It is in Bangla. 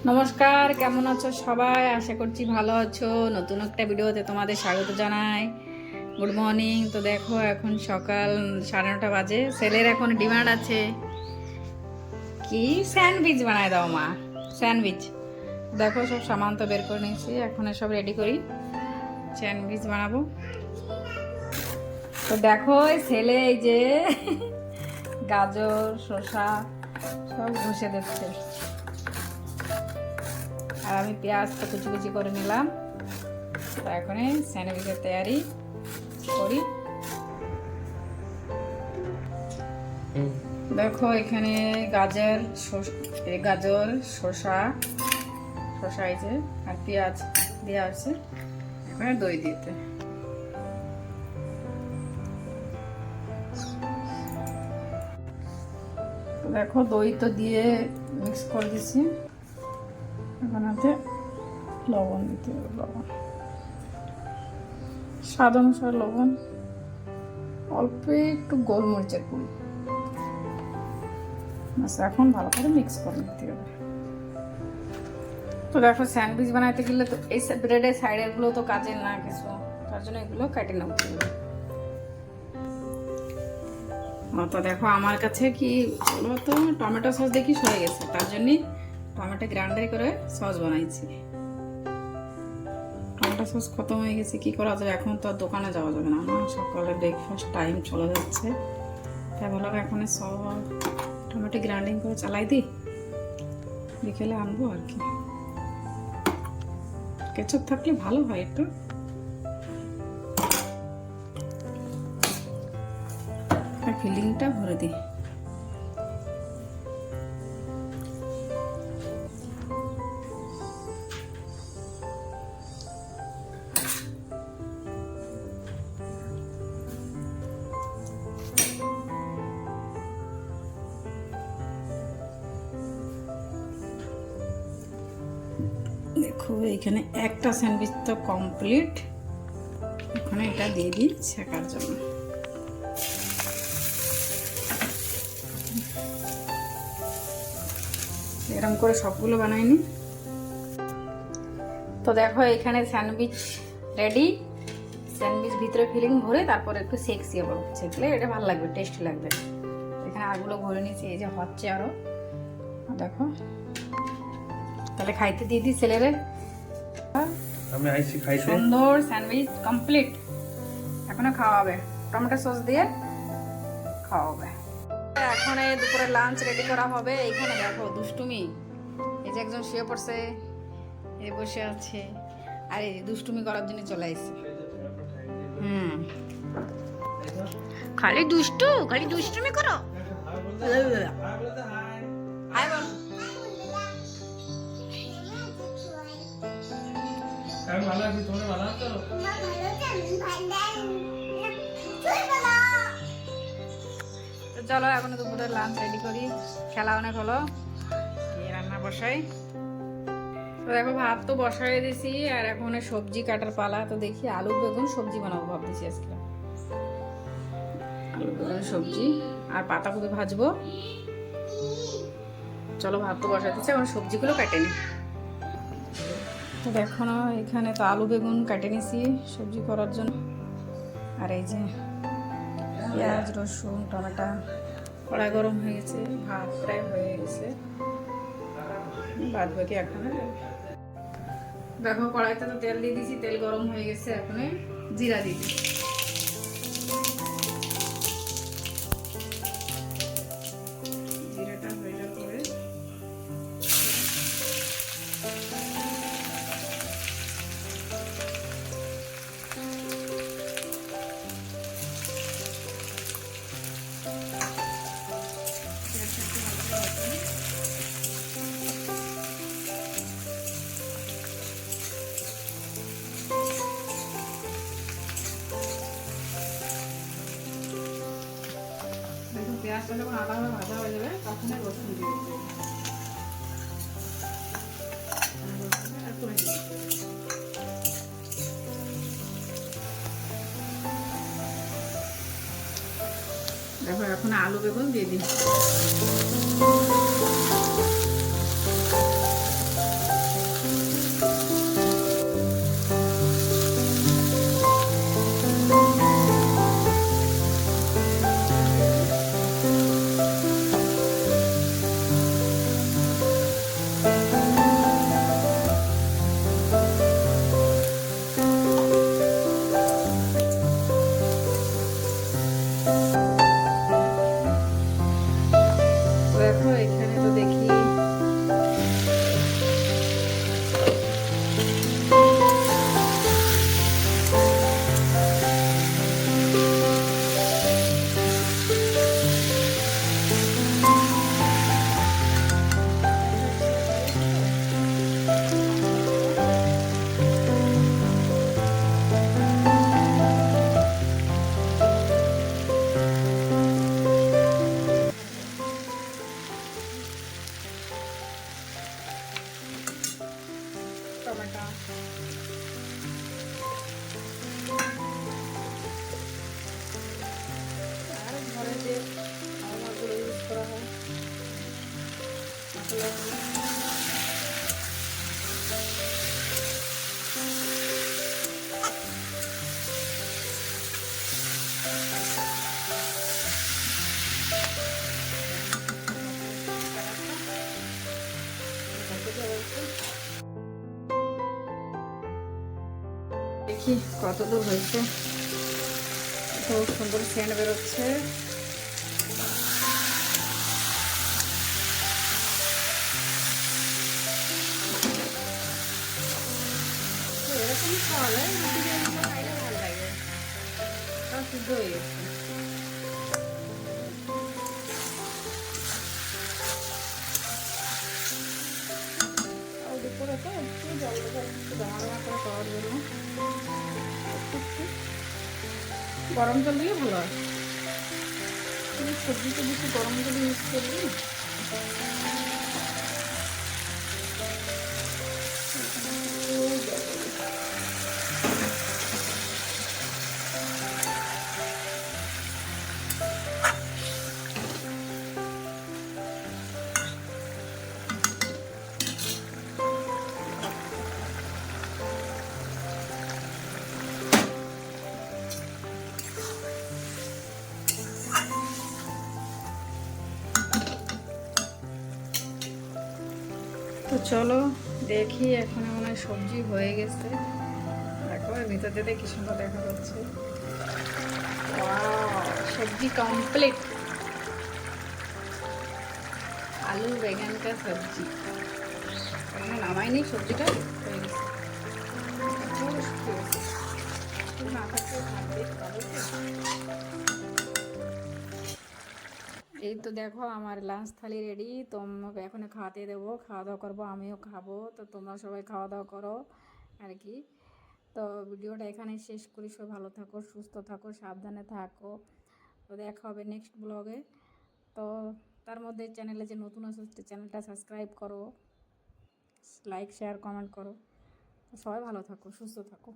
নমস্কার, কেমন আছো সবাই? আশা করছি ভালো আছো। নতুন একটা ভিডিওতে তোমাদের স্বাগত জানাই। Good morning. তো দেখো এখন সকাল 9:30 বাজে। ছেলের এখন ডিমান্ড আছে কি স্যান্ডউইচ বানায় দাও মা, স্যান্ডউইচ। দেখো সব সামান তো বের করে নিয়েছি, এখন সব রেডি করি, স্যান্ডউইচ বানাবো। তো দেখো ছেলে এই যে গাজর শসা সব ঘষে দিচ্ছে, আর আমি পেঁয়াজ তো কুচি কুচি করে নিলাম। তো এখন স্যান্ডউইচের তৈরি করি। দেখো এখানে গাজর শসা এই যে, আর পেঁয়াজ দেওয়া আছে। এখানে দই দিতে, দেখো দই তো দিয়ে মিক্স করে দিচ্ছি। এখন লবণ দিতে হবে, লবণ স্বাদ অনুসারে লবণ, অল্প একটু গোলমরিচের গুঁড়ি। এখন ভালো করে মিক্স করে নিতে হবে। তো দেখো স্যান্ডউইচ বানাইতে গেলে তো এই ব্রেডের সাইডের গুলো তো কাজের না কিছু, তার জন্য এগুলো কেটে নেব। তো দেখো আমার কাছে কি বলো তো, টমেটো সস দেখি হয়ে গেছে, তার জন্যই টমেটো গ্রাইন্ডার করে সস বানাইছি। টমেটো সস খতম হয়ে গেছে, কি করা যাবে? এখন তো আর দোকানে যাওয়া যাবে না, আমার সকালে ব্রেকফাস্ট টাইম চলে যাচ্ছে। তাই ভাবলাম এখন সব টমেটো গ্রাইন্ডিং করে চালাই দিই, বিকেলে আনবো আর কি। কেচাপ থাকলে ভালো হয় একটু। ফিলিংটা ভরে দিই। দেখো এখানে একটা স্যান্ডউইচ তো কমপ্লিট। এখানে এটা দিয়ে দিই ছেঁকার জন্য। এরকম করে সবগুলো বানাইনি। তো দেখো এখানে স্যান্ডউইচ রেডি। স্যান্ডউইচ ভিতরে ফিলিং ভরে তারপরে একটু সেকলে এটা ভালো লাগবে, টেস্টি লাগবে। এখানে আরগুলো ভরে নিয়েছি, এই যে হচ্ছে আরো। দেখো তাহলে খাইতে দিয়ে দিই ছেলেরে। সুন্দর স্যান্ডউইচ কমপ্লিট। এখনো খাওয়াবে, টমেটো সস দিয়ে খাওয়াবে। এখন এই দুপুরে লাঞ্চ রেডি করা হবে। এইখানে দেখো দুষ্টুমি, এই যে একজন শুয়ে পড়ছে, এই বসে আছে, আর এই দুষ্টুমি করার জন্য চলে আসছে। খালি দুষ্টুমি করো। হাই বল। আমি ভালো আছি, তোমরা ভালো আছো? তো চলো এখন দুপুরে লাঞ্চ রেডি করি। খেলা অনেক হলো, রান্না বসাই। তো দেখো ভাত তো বসাই দিয়েছি, আর এখন সবজি কাটার পালা। তো দেখি আলু বেগুন সবজি বানাবো ভাবতেছি আজকে। আলু বেগুন সবজি আর পাতাকপি ভাজবো। চলো ভাত তো বসাই দিচ্ছি, এখন সবজিগুলো কেটে নিই। তো দেখো না এখানে তো আলু বেগুন কেটে নিছি সবজি করার জন্য। আর এই যে পেঁয়াজ রসুন টমেটো, কড়াই গরম হয়ে গেছে, ভাত প্রায় হয়ে গেছে, বাদ বাকি এখন। দেখো কড়াইতে তো তেল দিয়ে দিছি, তেল গরম হয়ে গেছে, এখন জিরা দিয়ে দিই। জিরাটা হয়ে যাওয়ার পরে পেঁয়াজটা যখন আদা ভাজা হয়ে যাবে তখন রসুন দিয়ে দিতে হবে। দেখো এখন আলু বেগুন দিয়ে দিই। টমেটো, আর ঘরে যে মশলাগুলো ইউজ করা হয় মশলা দেখি কত দূর হয়েছে। খুব সুন্দর সেন্ট বেরোচ্ছে। এরকমই খাওয়া যায়, রুটি দিয়ে খাইলে ভালো লাগে। সব সিদ্ধ হয়ে গেছে। দুপুরে তো একটু জল দেবো, একটু জমা জমা করে খাওয়ার জন্য। গরম জল দিলে ভালো হয়, কিন্তু সবজিতে বেশি গরম জল ইউজ করবি। তো চলো দেখি, এখন মনে হয় সবজি হয়ে গেছে। দেখো এর ভিতর দিয়ে কি সুন্দর দেখা যাচ্ছে। সবজি কমপ্লিট, আলু বেগুন কা সবজি। এখন নামাইনি, সবজিটা হয়ে গেছে। না থাকলে এই তো দেখো আমার লাঞ্চ থালি রেডি। তোমাকে এখন খাওয়াতে দেবো, খাওয়া দাওয়া করবো, আমিও খাবো। তো তোমরা সবাই খাওয়া দাওয়া করো আর কি। তো ভিডিওটা এখানে শেষ করি। সবাই ভালো থাকো, সুস্থ থাকো, সাবধানে থাকো। তো দেখা হবে নেক্সট ব্লগে। তো তার মধ্যে চ্যানেলে যে নতুন আছে চ্যানেলটা সাবস্ক্রাইব করো, লাইক শেয়ার কমেন্ট করো। তো সবাই ভালো থাকো, সুস্থ থাকো।